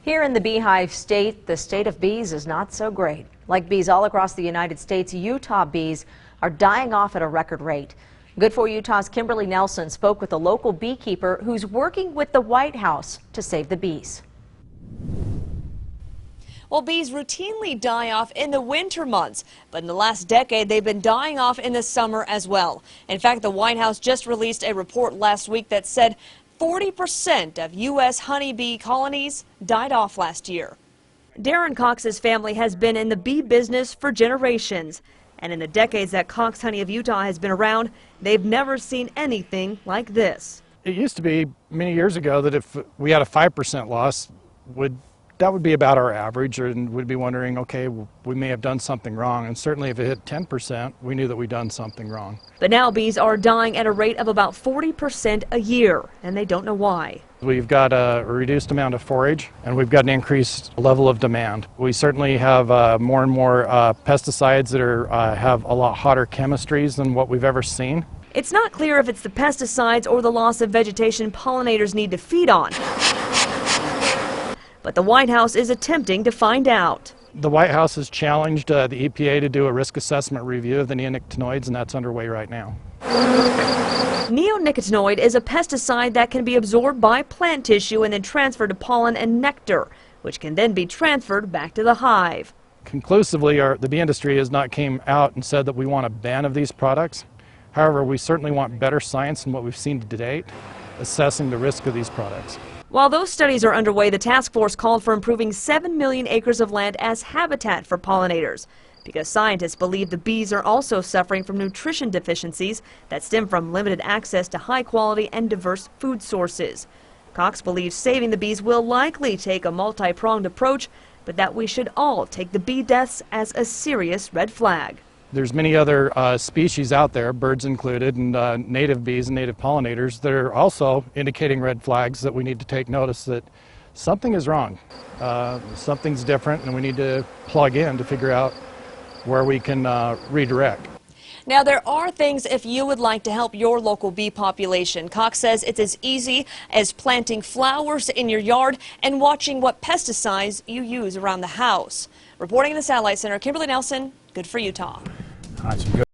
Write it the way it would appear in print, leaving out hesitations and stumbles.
Here in the beehive state, the state of bees is not so great. Like bees all across the United States, Utah bees are dying off at a record rate. Good for Utah's Kimberly Nelson spoke with a local beekeeper who's working with the White House to save the bees. Well, bees routinely die off in the winter months, but in the last decade, they've been dying off in the summer as well. In fact, the White House just released a report last week that said 40% of U.S. honeybee colonies died off last year. Darren Cox's family has been in the bee business for generations. And in the decades that Cox Honey of Utah has been around, they've never seen anything like this. It used to be many years ago that if we had a 5% loss, that would be about our average, and we'd be wondering, okay, we may have done something wrong. And certainly if it hit 10%, we knew that we'd done something wrong. But now bees are dying at a rate of about 40% a year, and they don't know why. We've got a reduced amount of forage, and we've got an increased level of demand. We certainly have more and more pesticides that have a lot hotter chemistries than what we've ever seen. It's not clear if it's the pesticides or the loss of vegetation pollinators need to feed on. But the White House is attempting to find out. The White House has challenged the EPA to do a risk assessment review of the neonicotinoids, and that's underway right now. Neonicotinoid is a pesticide that can be absorbed by plant tissue and then transferred to pollen and nectar, which can then be transferred back to the hive. Conclusively, the bee industry has not came out and said that we want a ban of these products. However, we certainly want better science than what we've seen to date, assessing the risk of these products. While those studies are underway, the task force called for improving 7 million acres of land as habitat for pollinators, because scientists believe the bees are also suffering from nutrition deficiencies that stem from limited access to high-quality and diverse food sources. Cox believes saving the bees will likely take a multi-pronged approach, but that we should all take the bee deaths as a serious red flag. There's many other species out there, birds included, and native bees and native pollinators that are also indicating red flags that we need to take notice that something is wrong. Something's different, and we need to plug in to figure out where we can redirect. Now, there are things if you would like to help your local bee population. Cox says it's as easy as planting flowers in your yard and watching what pesticides you use around the house. Reporting in the Satellite Center, Kimberly Nelson, Good for Utah.